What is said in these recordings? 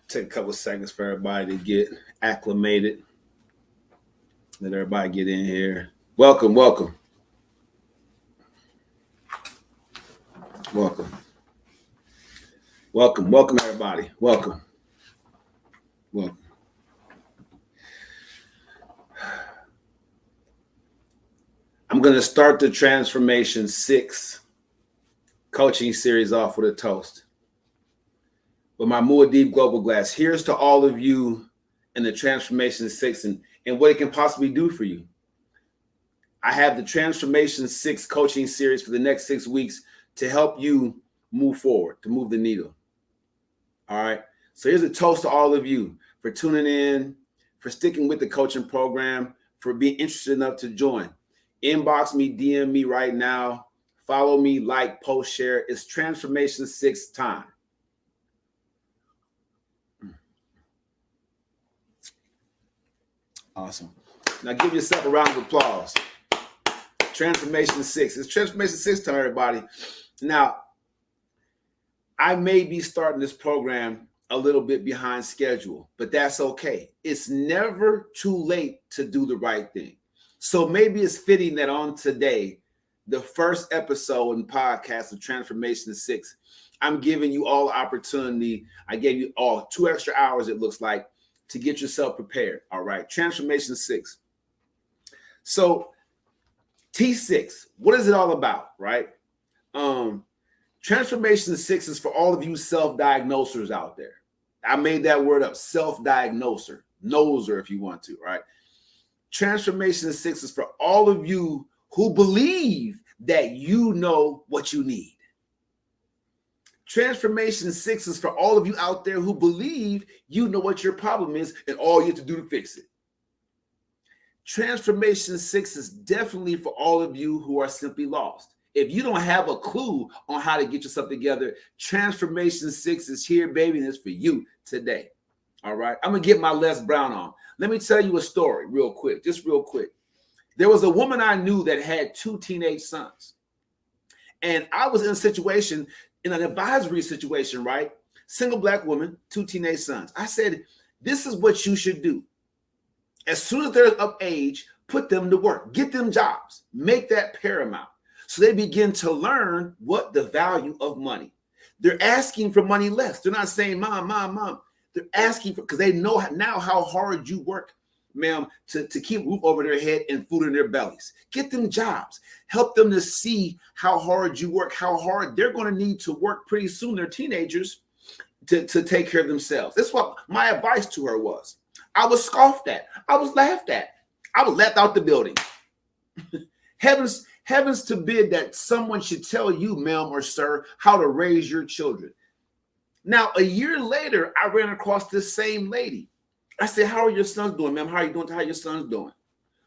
Take a couple of seconds for everybody to get acclimated. Let everybody get in here. Welcome, welcome. Welcome. Welcome, welcome everybody. Welcome. Welcome. I'm going to start the Transformation 6 coaching series off with a toast. With my Mu'addib Global Glass, here's to all of you in the Transformation 6 and what it can possibly do for you. I have the Transformation 6 coaching series for the next 6 weeks to help you move forward, to move the needle. All right. So here's a toast to all of you for tuning in, for sticking with the coaching program, for being interested enough to join. Inbox me, DM me right now. Follow me, like, post, share. It's Transformation 6 time. Awesome. Now give yourself a round of applause. Transformation 6. It's Transformation 6 time, everybody. Now, I may be starting this program a little bit behind schedule, but that's okay. It's never too late to do the right thing. So maybe it's fitting that on today, the first episode and podcast of Transformation 6, I'm giving you all the opportunity. I gave you all 2 extra hours, it looks like, to get yourself prepared. All right. Transformation 6. So T6, what is it all about? Right. Transformation 6 is for all of you self-diagnosers out there. I made that word up, self-diagnoser, noser if you want to, right? Transformation 6 is for all of you who believe that you know what you need. Transformation 6 is for all of you out there who believe you know what your problem is and all you have to do to fix it. Transformation 6 is definitely for all of you who are simply lost. If you don't have a clue on how to get yourself together, Transformation 6 is here, baby, and it's for you today. All right. I'm going to get my Les Brown on. Let me tell you a story real quick, just real quick. There was a woman I knew that had 2 teenage sons. And I was in a situation, in an advisory situation, right? Single black woman, 2 teenage sons. I said, this is what you should do. As soon as they're of age, put them to work, get them jobs, make that paramount. So they begin to learn what the value of money. They're asking for money less. They're not saying, mom. They're asking for, because they know now how hard you work, ma'am, to keep roof over their head and food in their bellies. Get them jobs. Help them to see how hard you work, how hard they're going to need to work pretty soon. They're teenagers to take care of themselves. That's what my advice to her was. I was scoffed at. I was laughed at. I was left out the building. Heavens to bid that someone should tell you, ma'am or sir, how to raise your children. Now, a year later, I ran across this same lady. I said, how are your sons doing, ma'am? How are you doing? How are your sons doing?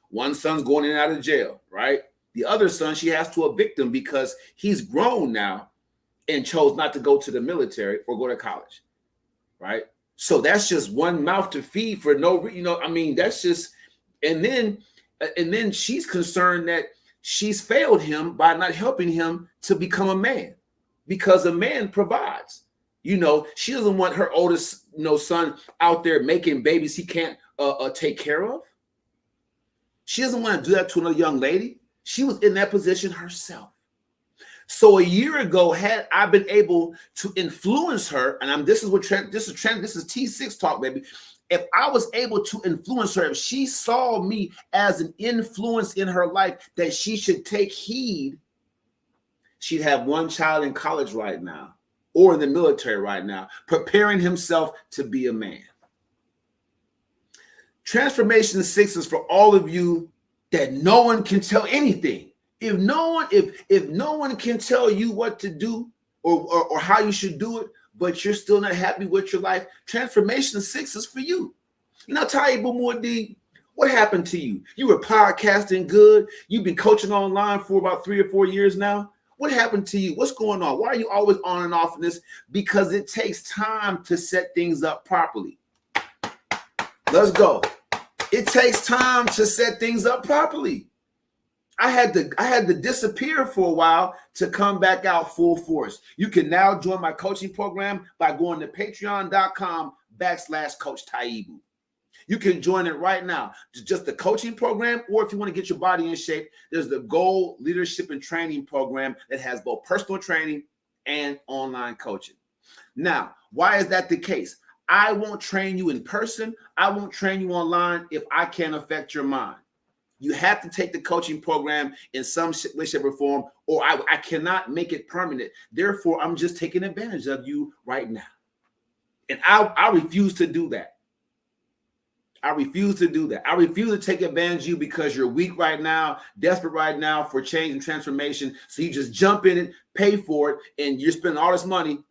One son's going in and out of jail, right? The other son, she has to evict him because he's grown now and chose not to go to the military or go to college, right? So that's just one mouth to feed for no reason, that's just, and then she's concerned that she's failed him by not helping him to become a man, because a man provides. She doesn't want her oldest son out there making babies he can't take care of. She doesn't want to do that to another young lady. She was in that position herself. So a year ago, had I been able to influence her, and this is T6 talk, baby. If I was able to influence her, if she saw me as an influence in her life that she should take heed, she'd have one child in college right now or in the military right now, preparing himself to be a man. Transformation 6 is for all of you that no one can tell anything. If no one can tell you what to do or how you should do it, but you're still not happy with your life, Transformation 6 is for you. Taibu Mu'addib, what happened to you? You were podcasting good. You've been coaching online for about 3 or 4 years now. What happened to you? What's going on? Why are you always on and off in this? Because it takes time to set things up properly. Let's go. It takes time to set things up properly. I had to disappear for a while to come back out full force. You can now join my coaching program by going to patreon.com /Coach Taibu. You can join it right now. Just the coaching program, or if you want to get your body in shape, there's the Goal Leadership and Training Program that has both personal training and online coaching. Now, why is that the case? I won't train you in person. I won't train you online if I can't affect your mind. You have to take the coaching program in some way, shape, or form, or I cannot make it permanent. Therefore, I'm just taking advantage of you right now. And I refuse to do that. I refuse to do that. I refuse to take advantage of you because you're weak right now, desperate right now for change and transformation. So you just jump in it, pay for it, and you're spending all this money,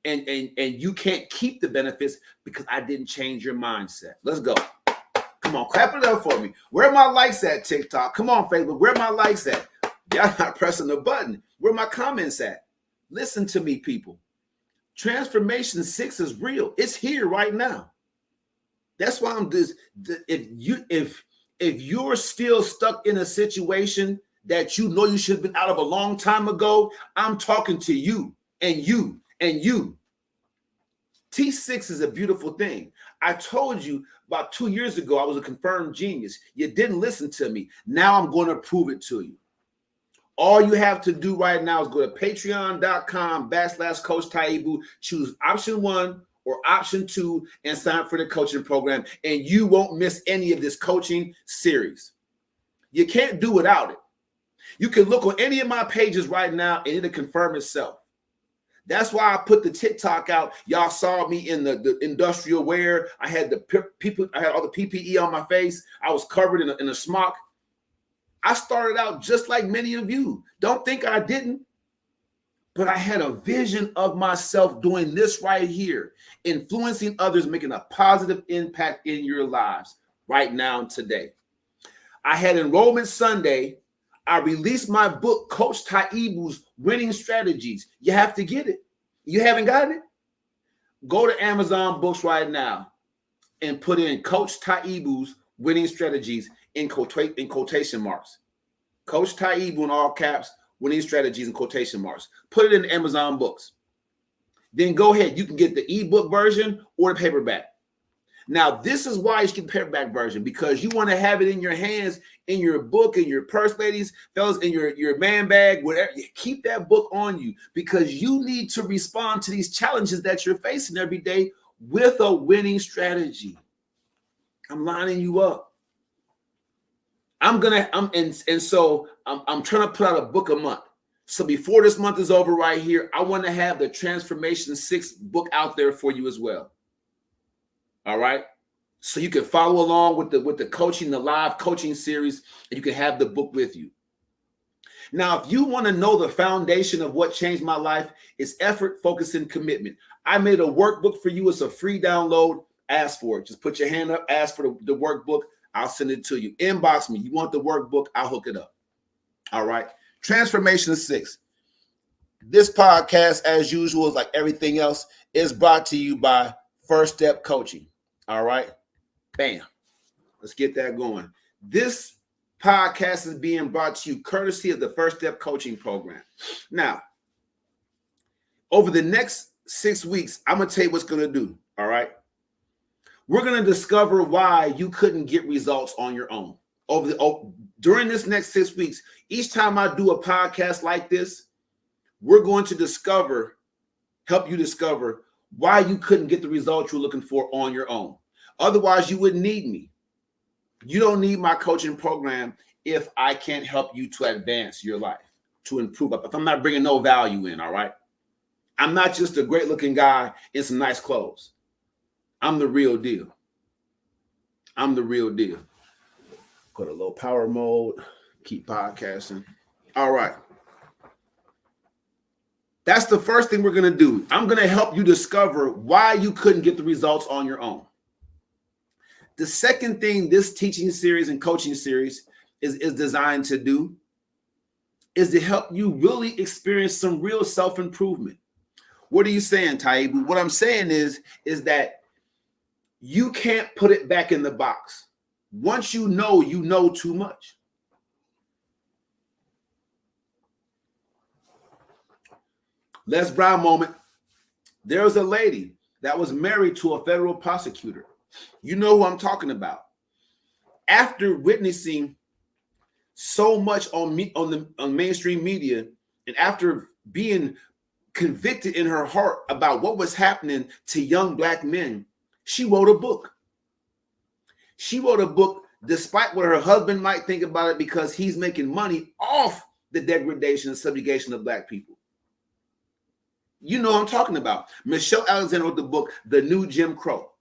and you can't keep the benefits because I didn't change your mindset. Let's go. Come on, clap it up for me. Where are my likes at, TikTok? Come on, Facebook. Where are my likes at? Y'all not pressing the button. Where are my comments at? Listen to me, people. Transformation 6 is real. It's here right now. That's why I'm this. If you're still stuck in a situation that you know you should have been out of a long time ago, I'm talking to you and you and you. T6 is a beautiful thing. I told you about 2 years ago I was a confirmed genius. You didn't listen to me. Now I'm going to prove it to you. All you have to do right now is go to patreon.com/Coach Taibu, choose option 1 or option 2, and sign up for the coaching program, and you won't miss any of this coaching series. You can't do without it. You can look on any of my pages right now, and it'll confirm itself. That's why I put the TikTok out. Y'all saw me in the industrial wear. I had I had all the PPE on my face. I was covered in a smock. I started out just like many of you. Don't think I didn't. But I had a vision of myself doing this right here, influencing others, making a positive impact in your lives right now and today. I had Enrollment Sunday. I released my book, Coach Taibu's Winning Strategies. You have to get it. You haven't gotten it? Go to Amazon Books right now and put in Coach Taibu's Winning Strategies in quotation marks. Coach Taibu in all caps, Winning Strategies in quotation marks. Put it in Amazon Books. Then go ahead. You can get the ebook version or the paperback. Now, this is why you should get the paperback version, because you want to have it in your hands, in your book, in your purse, ladies, fellas, in your man bag, whatever. Keep that book on you, because you need to respond to these challenges that you're facing every day with a winning strategy. I'm lining you up. I'm trying to put out a book a month. So before this month is over right here, I want to have the Transformation 6 book out there for you as well. All right. So you can follow along with the coaching, the live coaching series, and you can have the book with you. Now, if you want to know the foundation of what changed my life, it's effort, focus, and commitment. I made a workbook for you. It's a free download. Ask for it. Just put your hand up, ask for the workbook. I'll send it to you. Inbox me. You want the workbook? I'll hook it up. All right. Transformation 6. This podcast, as usual, is like everything else, is brought to you by First Step Coaching. All right. Bam. Let's get that going. This podcast is being brought to you courtesy of the First Step Coaching Program. Now, over the next 6 weeks, I'm going to tell you what's going to do. All right. We're going to discover why you couldn't get results on your own. During this next 6 weeks, each time I do a podcast like this, we're going to help you discover why you couldn't get the results you're looking for on your own. Otherwise, you wouldn't need me. You don't need my coaching program if I can't help you to advance your life, to improve. If I'm not bringing no value in, all right? I'm not just a great-looking guy in some nice clothes. I'm the real deal. I'm the real deal. Go to low power mode. Keep podcasting. All right. That's the first thing we're going to do. I'm going to help you discover why you couldn't get the results on your own. The second thing this teaching series and coaching series is designed to do is to help you really experience some real self-improvement. What are you saying, Taibu? What I'm saying is that you can't put it back in the box. Once you know too much. Les Brown moment. There was a lady. that was married to a federal prosecutor. You know who I'm talking about. After witnessing so much on mainstream media, and after being convicted in her heart about what was happening to young Black men, she wrote a book. She wrote a book despite what her husband might think about it, because he's making money off the degradation and subjugation of Black people. You know what I'm talking about. Michelle Alexander wrote the book, The New Jim Crow.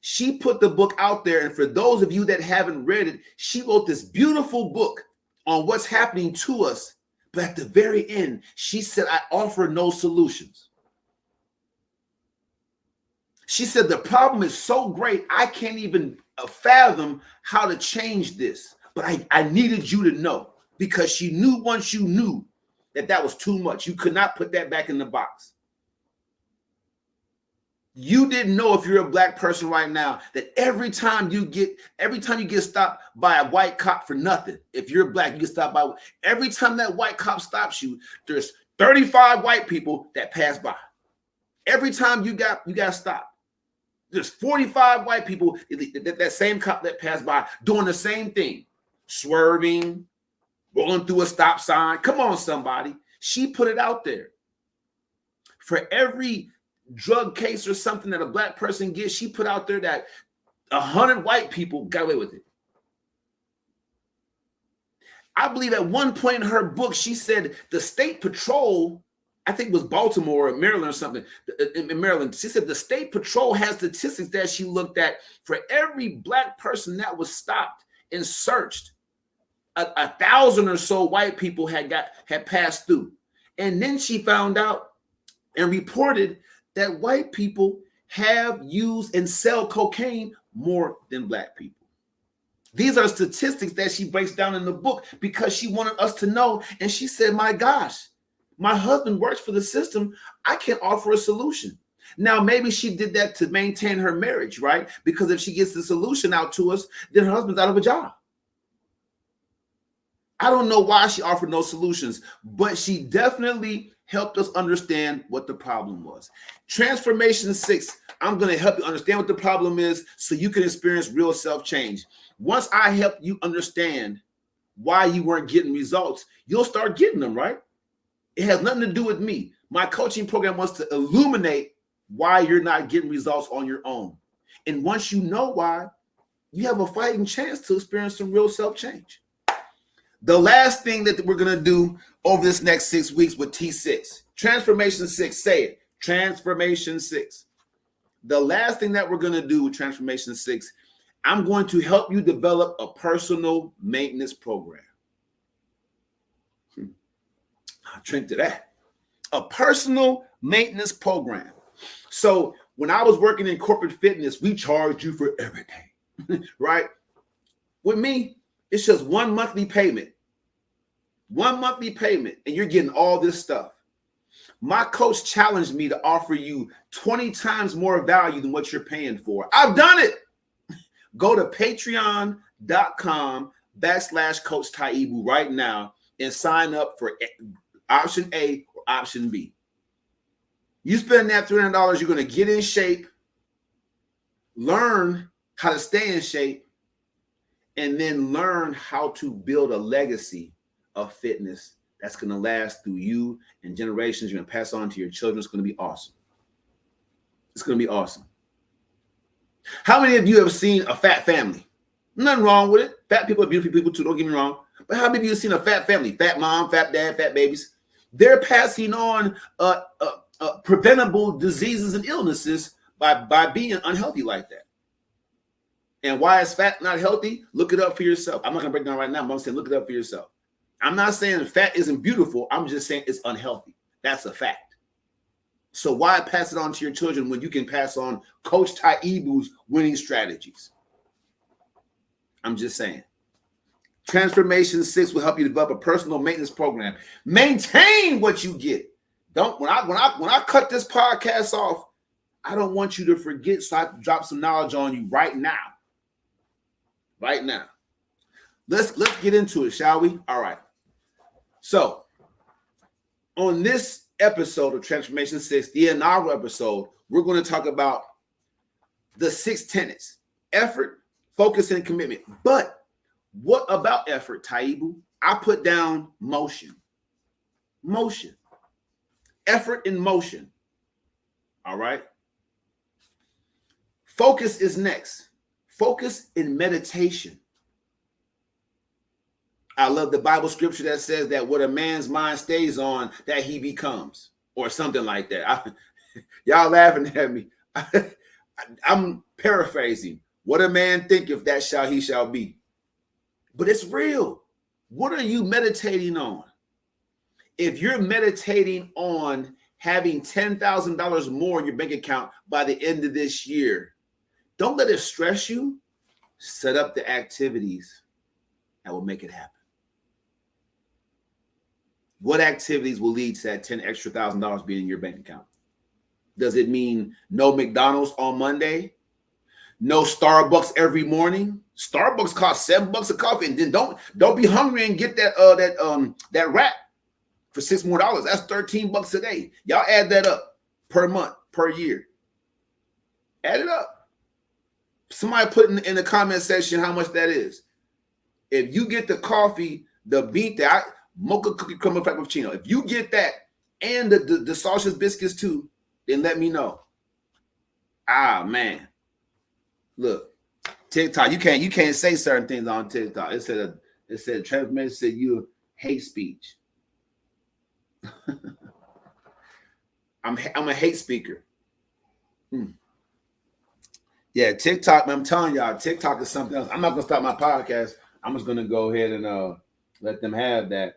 She put the book out there, and for those of you that haven't read it, she wrote this beautiful book on what's happening to us. But at the very end, she said, I offer no solutions. She said, the problem is so great, I can't even fathom how to change this. But I needed you to know, because she knew once you knew that was too much. You could not put that back in the box. You didn't know, if you're a Black person right now, that every time you get stopped by a white cop for nothing, if you're Black, you get stopped by, every time that white cop stops you, there's 35 white people that pass by. Every time you got stopped, there's 45 white people, that same cop that passed by, doing the same thing, swerving, rolling through a stop sign. Come on, somebody. She put it out there. For every drug case or something that a Black person gets, she put out there that 100 white people got away with it. I believe at one point in her book, she said the state patrol, I think it was Baltimore or Maryland or something, in Maryland, she said the state patrol has statistics that she looked at. For every Black person that was stopped and searched, 1,000 or so white people had passed through. And then she found out and reported that white people have used and sell cocaine more than Black people. These are statistics that she breaks down in the book because she wanted us to know. And she said, my gosh, my husband works for the system. I can't offer a solution. Now, maybe she did that to maintain her marriage, right? Because if she gets the solution out to us, then her husband's out of a job. I don't know why she offered no solutions, but she definitely helped us understand what the problem was. Transformation 6, I'm going to help you understand what the problem is so you can experience real self-change. Once I help you understand why you weren't getting results, you'll start getting them, right? It has nothing to do with me. My coaching program wants to illuminate why you're not getting results on your own. And once you know why, you have a fighting chance to experience some real self-change. The last thing that we're going to do over this next 6 weeks with T6, Transformation 6, say it, Transformation 6. The last thing that we're going to do with Transformation 6, I'm going to help you develop a personal maintenance program. I'll drink to that. A personal maintenance program. So when I was working in corporate fitness, we charged you for everything, right? With me, it's just one monthly payment. One monthly payment, and you're getting all this stuff. My coach challenged me to offer you 20 times more value than what you're paying for. I've done it. Go to patreon.com/Coach Taibu right now and sign up for option A or option B. You spend that $300, you're going to get in shape, learn how to stay in shape, and then learn how to build a legacy of fitness that's going to last through you and generations. You're going to pass on to your children. It's going to be awesome. It's going to be awesome. How many of you have seen a fat family? Nothing wrong with it. Fat people are beautiful people too, don't get me wrong. But how many of you have seen a fat family? Fat mom, fat dad, fat babies. They're passing on preventable diseases and illnesses by being unhealthy like that. And why is fat not healthy? Look it up for yourself. I'm not going to break it down right now, but I'm saying look it up for yourself. I'm not saying fat isn't beautiful. I'm just saying it's unhealthy. That's a fact. So why pass it on to your children when you can pass on Coach Taibu's winning strategies? I'm just saying. Transformation 6 will help you develop a personal maintenance program. Maintain what you get. Don't when I cut this podcast off, I don't want you to forget, so I can drop some knowledge on you right now. Right now. Let's get into it, shall we? All right. So On this episode of Transformation 6, the inaugural episode, we're going to talk about the 6 tenets: effort, focus, and commitment. But what about effort, Taibu? I put down motion. Motion. Effort in motion. All right. Focus is next. Focus in meditation. I love the Bible scripture that says that what a man's mind stays on, that he becomes, or something like that. Y'all laughing at me. I'm paraphrasing. What a man thinketh, that shall he shall be. But it's real. What are you meditating on? If you're meditating on having $10,000 more in your bank account by the end of this year, don't let it stress you. Set up the activities that will make it happen. What activities will lead to that $10,000 extra being in your bank account? Does it mean no McDonald's on Monday? No Starbucks every morning? Starbucks costs $7 a coffee, and then don't be hungry and get that wrap for $6 more. That's $13 a day. Y'all add that up per month, per year. Add it up. Somebody put in the comment section how much that is. If you get the coffee, the bean, mocha cookie crumble frappuccino, if you get that and the sausage biscuits too, then let me know. Ah, man. Look, TikTok, you can't say certain things on TikTok. It said transmission said you hate speech. I'm a hate speaker. Yeah, TikTok, man, I'm telling y'all, TikTok is something else. I'm not gonna stop my podcast. I'm just gonna go ahead and let them have that.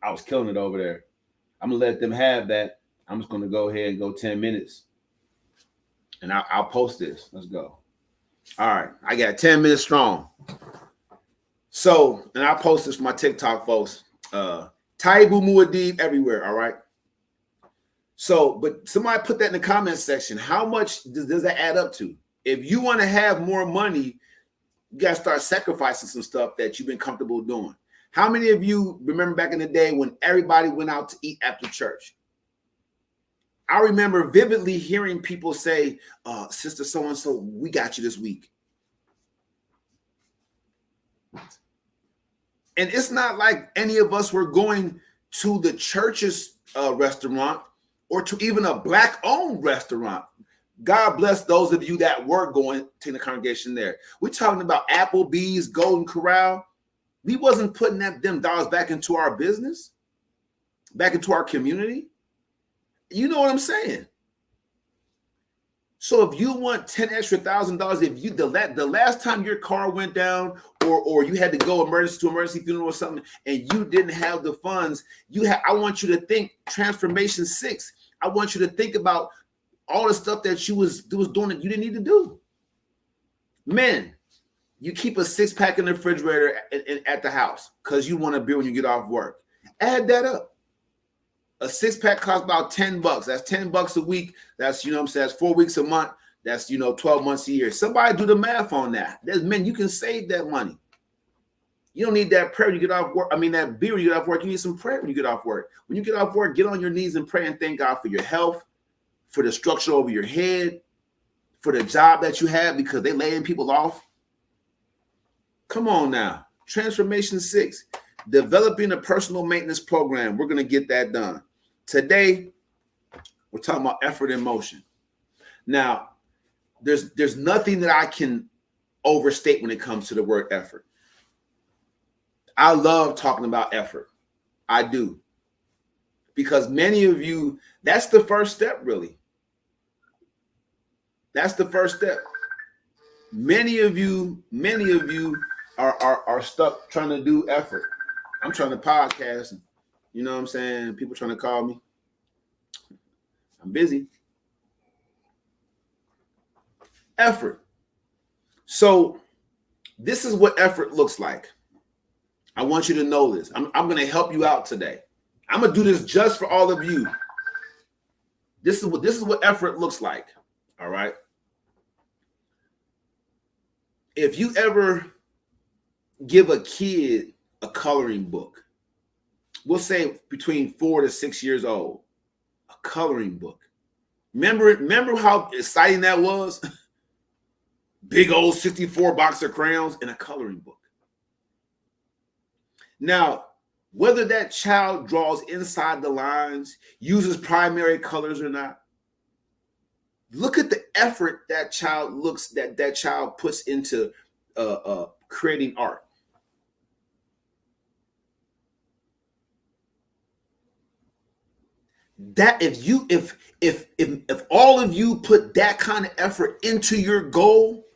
I was killing it over there. I'm gonna let them have that. I'm just gonna go ahead and go 10 minutes, and I'll post this. Let's go. All right, I got 10 minutes strong. So, and I'll post this for my TikTok folks. Taibu Mu'addib everywhere. All right. So, but somebody put that in the comment section. How much does that add up to? If you want to have more money, you got to start sacrificing some stuff that you've been comfortable doing. How many of you remember back in the day when everybody went out to eat after church? I remember vividly hearing people say, Sister so-and-so, we got you this week. And it's not like any of us were going to the church's restaurant or to even a Black-owned restaurant. God bless those of you that were going to the congregation there. We're talking about Applebee's, Golden Corral. We wasn't putting them dollars back into our business, back into our community. You know what I'm saying? So if you want $10,000 extra, if you the last time your car went down or you had to go emergency funeral or something and you didn't have the funds, I want you to think Transformation 6. I want you to think about all the stuff that you was doing that you didn't need to do. Men, you keep a 6-pack in the refrigerator at the house because you want a beer when you get off work. Add that up. A 6-pack costs about $10. That's $10 a week. That's, you know what I'm saying, that's 4 weeks a month. That's, 12 months a year. Somebody do the math on that. There's men, you can save that money. You don't need that prayer when you get off work. I mean, that beer when you get off work. You need some prayer when you get off work. When you get off work, get on your knees and pray and thank God for your health, for the structure over your head, for the job that you have because they laying people off. Come on now. Transformation 6, developing a personal maintenance program. We're going to get that done. Today, we're talking about effort and motion. Now, there's nothing that I can overstate when it comes to the word effort. I love talking about effort. I do. Because many of you, that's the first step, really. That's the first step. Many of you are stuck trying to do effort. I'm trying to podcast. You know what I'm saying? People trying to call me. I'm busy. Effort. So this is what effort looks like. I want you to know this. I'm going to help you out today. I'm going to do this just for all of you. This is what effort looks like. All right. If you ever give a kid a coloring book, we'll say between 4 to 6 years old, a coloring book. Remember how exciting that was? Big old 64 box of crayons and a coloring book. Now, whether that child draws inside the lines, uses primary colors or not, look at the effort that child puts into creating art. That if all of you put that kind of effort into your goal,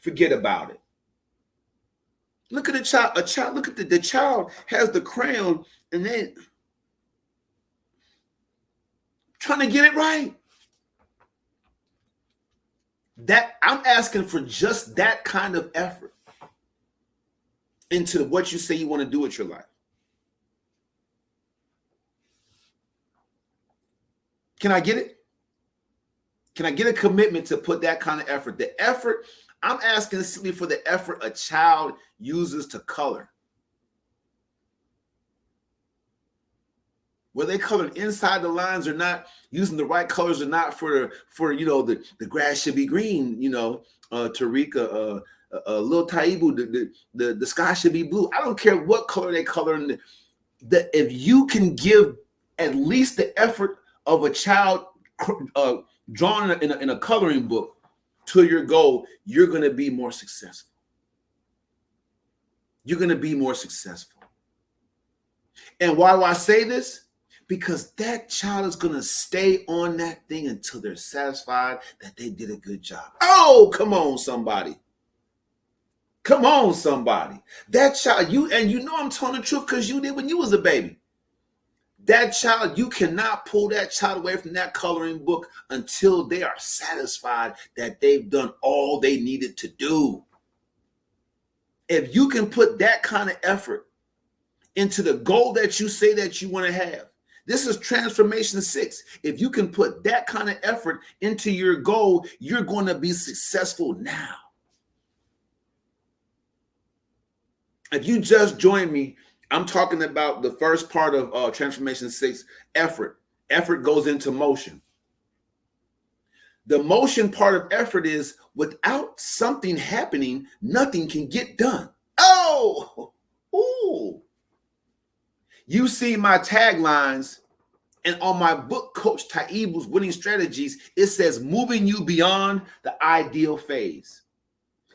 forget about it. Look at the child. Look at the child has the crayon and then trying to get it right. That I'm asking for just that kind of effort into what you say you want to do with your life. Can I get it? Can I get a commitment to put that kind of effort? The effort, I'm asking simply for the effort a child uses to color. Whether they colored inside the lines or not, using the right colors or not for the grass should be green, Tarika, little Taibu, the sky should be blue. I don't care what color they color in. If you can give at least the effort of a child drawn in a coloring book to your goal, you're going to be more successful. You're going to be more successful. And why do I say this? Because that child is going to stay on that thing until they're satisfied that they did a good job. Oh, come on, somebody. Come on, somebody. That child, I'm telling the truth because you did when you was a baby. That child, you cannot pull that child away from that coloring book until they are satisfied that they've done all they needed to do. If you can put that kind of effort into the goal that you say that you want to have, this is transformation 6. If you can put that kind of effort into your goal, you're going to be successful now. If you just joined me, I'm talking about the first part of transformation 6, effort. Effort goes into motion. The motion part of effort is without something happening, nothing can get done. Oh, ooh. You see my taglines, and on my book, Coach Taibu's Winning Strategies, it says moving you beyond the ideal phase.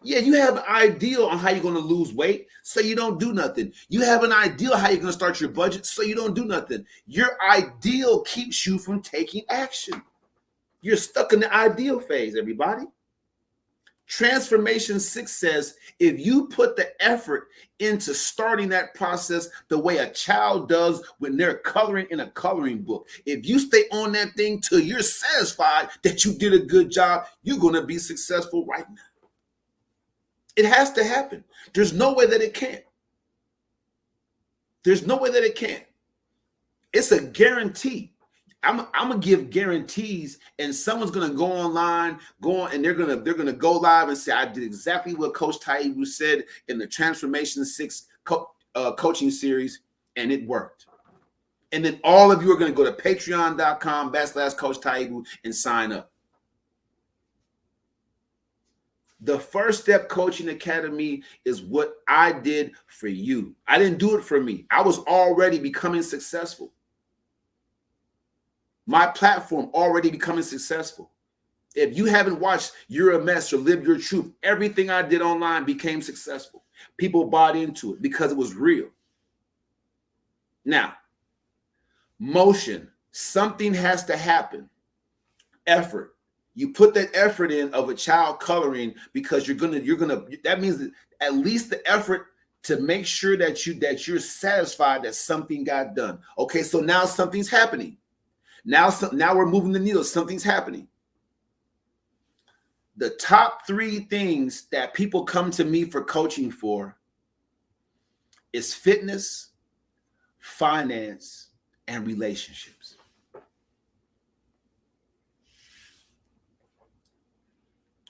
Yeah, you have an ideal on how you're going to lose weight, so you don't do nothing. You have an ideal how you're going to start your budget, so you don't do nothing. Your ideal keeps you from taking action. You're stuck in the ideal phase, everybody. Transformation 6 says, if you put the effort into starting that process the way a child does when they're coloring in a coloring book, if you stay on that thing till you're satisfied that you did a good job, you're going to be successful right now. It has to happen. There's no way that it can't. There's no way that it can't. It's a guarantee. I'm gonna give guarantees, and someone's gonna go online, and they're gonna go live and say, I did exactly what Coach Taibu said in the Transformation 6 coaching series, and it worked. And then all of you are gonna go to patreon.com/Coach Taibu and sign up. The First Step Coaching Academy is what I did for you. I didn't do it for me. I was already becoming successful. My platform already becoming successful. If you haven't watched You're a Mess or Live Your Truth, everything I did online became successful. People bought into it because it was real. Now, motion, something has to happen. Effort. You put that effort in of a child coloring because that means that at least the effort to make sure that you're satisfied that something got done. Okay, so now something's happening. Now we're moving the needle. Something's happening. The top 3 things that people come to me for coaching for is fitness, finance, and relationships.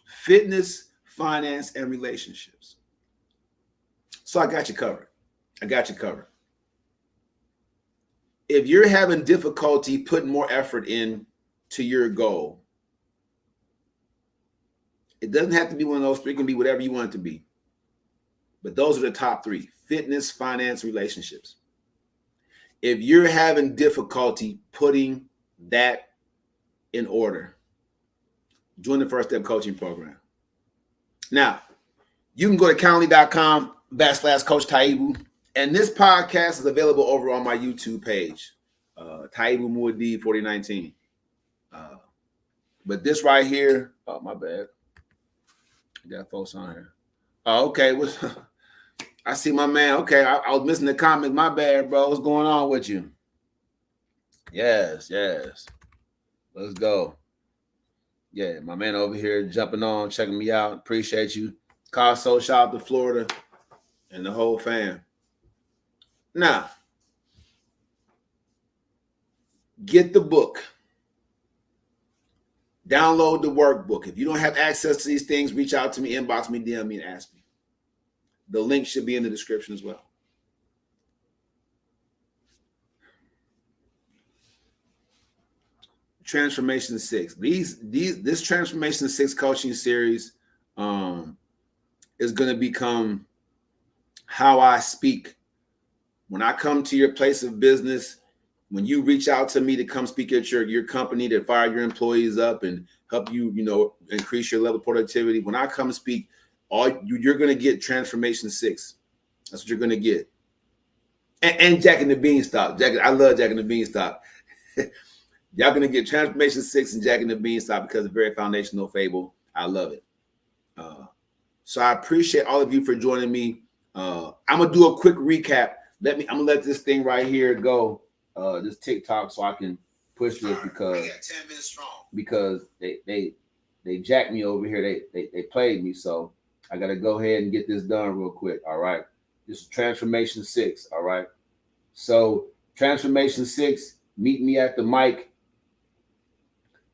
Fitness, finance, and relationships. So I got you covered. if you're having difficulty putting more effort in to your goal, it doesn't have to be one of those three. It can be whatever you want it to be. But those are the top three: fitness, finance, relationships. If you're having difficulty putting that in order, join the First Step Coaching Program. Now, you can go to calendly.com/Coach Taibu. And this podcast is available over on my YouTube page, Taibu Mu'addib 4019. But this right here, oh, my bad. I got folks on here. Oh, okay. I see my man. Okay, I was missing the comments. My bad, bro. What's going on with you? Yes. Let's go. Yeah, my man over here jumping on, checking me out. Appreciate you. Carso, shout out to Florida and the whole fam. Now, get the book. Download the workbook. If you don't have access to these things, reach out to me, inbox me, DM me, and ask me. The link should be in the description as well. Transformation 6. This Transformation 6 coaching series is going to become how I speak. When I come to your place of business, when you reach out to me to come speak at your company to fire your employees up and help you, increase your level of productivity. When I come speak, you're going to get Transformation 6. That's what you're going to get. And Jack and the Beanstalk. I love Jack and the Beanstalk. Y'all going to get Transformation 6 and Jack and the Beanstalk because it's a very foundational fable. I love it. So I appreciate all of you for joining me. I'm going to do a quick recap. I'm going to let this thing right here go, this TikTok, so I can push this because they jacked me over here. They played me. So I got to go ahead and get this done real quick. All right. This is Transformation 6. All right. So Transformation 6, meet me at the mic.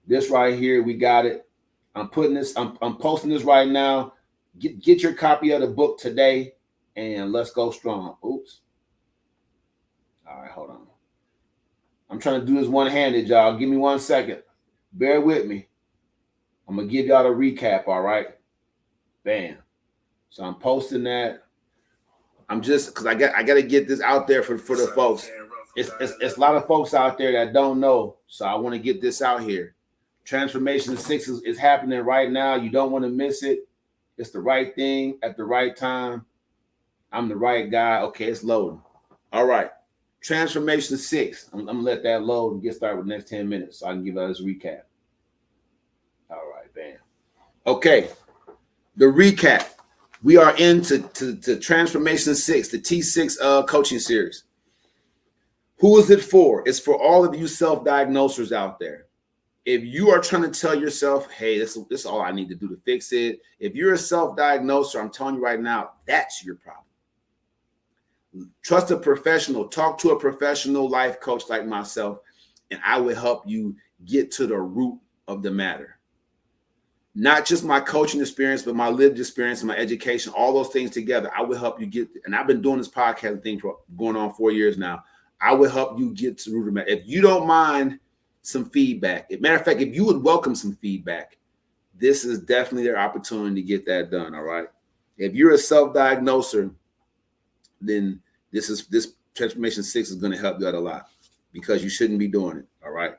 This right here, we got it. I'm posting this right now. Get your copy of the book today and let's go strong. Oops. All right, hold on. I'm trying to do this one-handed, y'all. Give me 1 second. Bear with me. I'm going to give y'all the recap, all right? Bam. So I'm posting that. I'm just, because I got to get this out there for the folks. It's a lot of folks out there that don't know, so I want to get this out here. Transformation 6 is happening right now. You don't want to miss it. It's the right thing at the right time. I'm the right guy. Okay, it's loading. All right. Transformation 6. I'm going to let that load and get started with the next 10 minutes so I can give us a recap. All right, bam. Okay, the recap. We are into Transformation 6, the T6 coaching series. Who is it for? It's for all of you self-diagnosers out there. If you are trying to tell yourself, hey, this is all I need to do to fix it. If you're a self-diagnoser, I'm telling you right now, that's your problem. Trust a professional. Talk to a professional life coach like myself, and I will help you get to the root of the matter. Not just my coaching experience, but my lived experience and my education, all those things together. I will help you get, and I've been doing this podcast thing for going on 4 years now. I will help you get to the root of the matter. If you don't mind some feedback, as a matter of fact, if you would welcome some feedback, this is definitely their opportunity to get that done. All right. If you're a self-diagnoser, then this Transformation 6 is going to help you out a lot because you shouldn't be doing it. All right.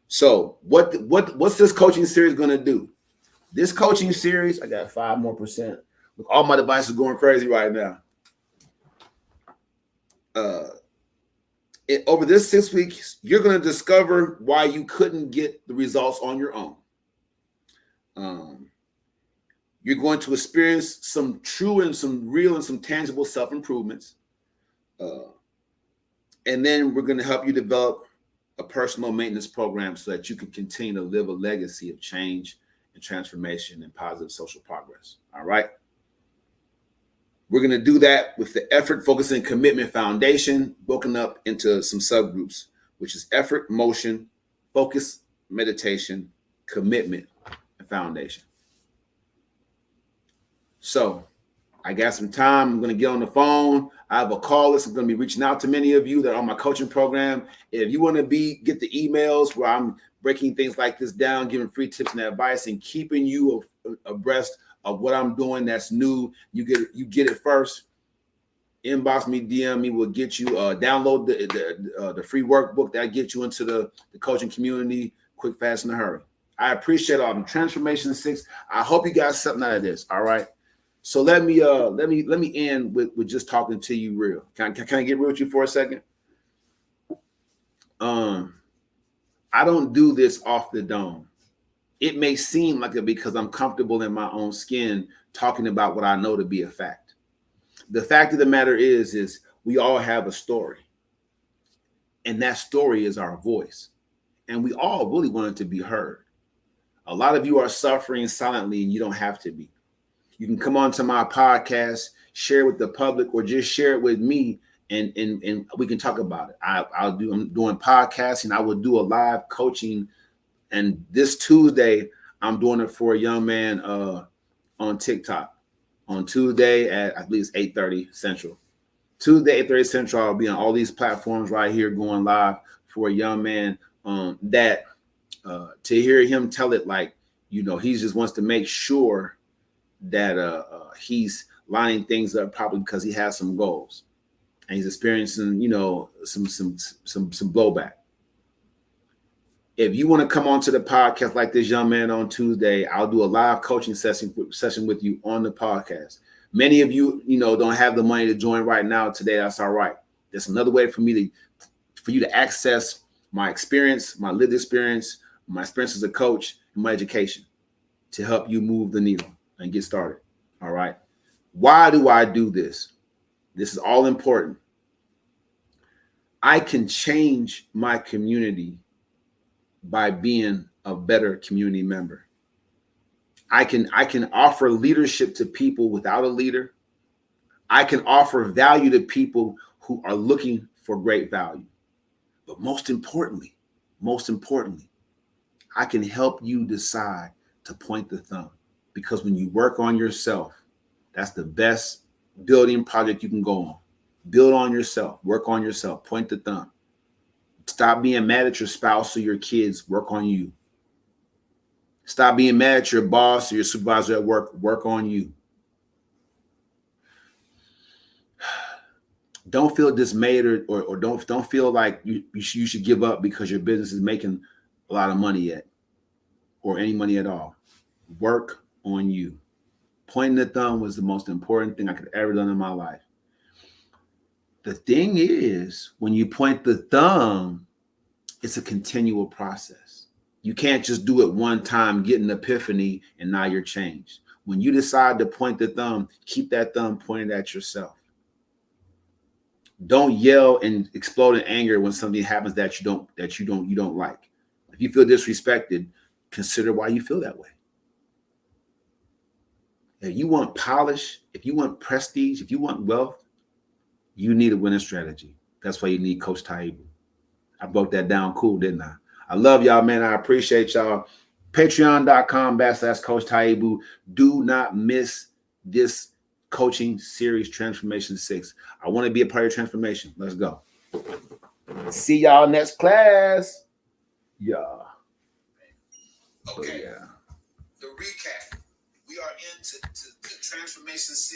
So what's this coaching series going to do? This coaching series, I got 5% more. Look, all my devices are going crazy right now. Over this 6 weeks, you're going to discover why you couldn't get the results on your own. You're going to experience some true and some real and some tangible self-improvements. And then we're going to help you develop a personal maintenance program so that you can continue to live a legacy of change and transformation and positive social progress. All right. We're going to do that with the effort, focus, and commitment foundation broken up into some subgroups, which is effort, motion, focus, meditation, commitment, and foundation. So I got some time. I'm going to get on the phone. I have a call list. I'm going to be reaching out to many of you that are on my coaching program. If you want to get the emails where I'm breaking things like this down, giving free tips and advice, and keeping you abreast of what I'm doing that's new, you get it first. Inbox me, DM me. We'll get you download the free workbook that gets you into the coaching community quick, fast, in a hurry. I appreciate all the Transformation 6. I hope you got something out of this. All right. So let me end with just talking to you real. Can I get real with you for a second? I don't do this off the dome. It may seem like it because I'm comfortable in my own skin talking about what I know to be a fact. The fact of the matter is we all have a story. And that story is our voice. And we all really want it to be heard. A lot of you are suffering silently and you don't have to be. You can come on to my podcast, share it with the public, or just share it with me, and we can talk about it. I'm doing podcasting. I will do a live coaching, and this Tuesday I'm doing it for a young man on TikTok. On Tuesday at I believe it's 8:30 Central. Tuesday 8:30 Central. I'll be on all these platforms right here going live for a young man that to hear him tell it like he just wants to make sure that he's lining things up properly because he has some goals and he's experiencing, some blowback. If you want to come onto the podcast like this young man on Tuesday, I'll do a live coaching session with you on the podcast. Many of you, don't have the money to join right now today. That's all right. That's another way for you to access my experience, my lived experience, my experience as a coach, and my education to help you move the needle and get started. All right. Why do I do this? This is all important. I can change my community by being a better community member. I can offer leadership to people without a leader. I can offer value to people who are looking for great value. But most importantly, I can help you decide to point the thumb. Because when you work on yourself, that's the best building project you can go on. Build on yourself, work on yourself, point the thumb. Stop being mad at your spouse or your kids, work on you. Stop being mad at your boss or your supervisor at work, work on you. Don't feel dismayed or don't feel like you should give up because your business is making a lot of money yet or any money at all. Work on you. Pointing the thumb was the most important thing I could ever done in my life. The thing is, when you point the thumb, it's a continual process. You can't just do it one time, get an epiphany, and now you're changed. When you decide to point the thumb, keep that thumb pointed at yourself. Don't yell and explode in anger when something happens that you don't like. If you feel disrespected, consider why you feel that way. If you want polish, if you want prestige, if you want wealth, you need a winning strategy. That's why you need Coach Taibu. I broke that down cool, didn't I? I love y'all, man. I appreciate y'all. Patreon.com/Coach Taibu. Do not miss this coaching series, Transformation 6. I want to be a part of your transformation. Let's go. See y'all next class. Yeah. Okay. The recap. We are into Transformation 6.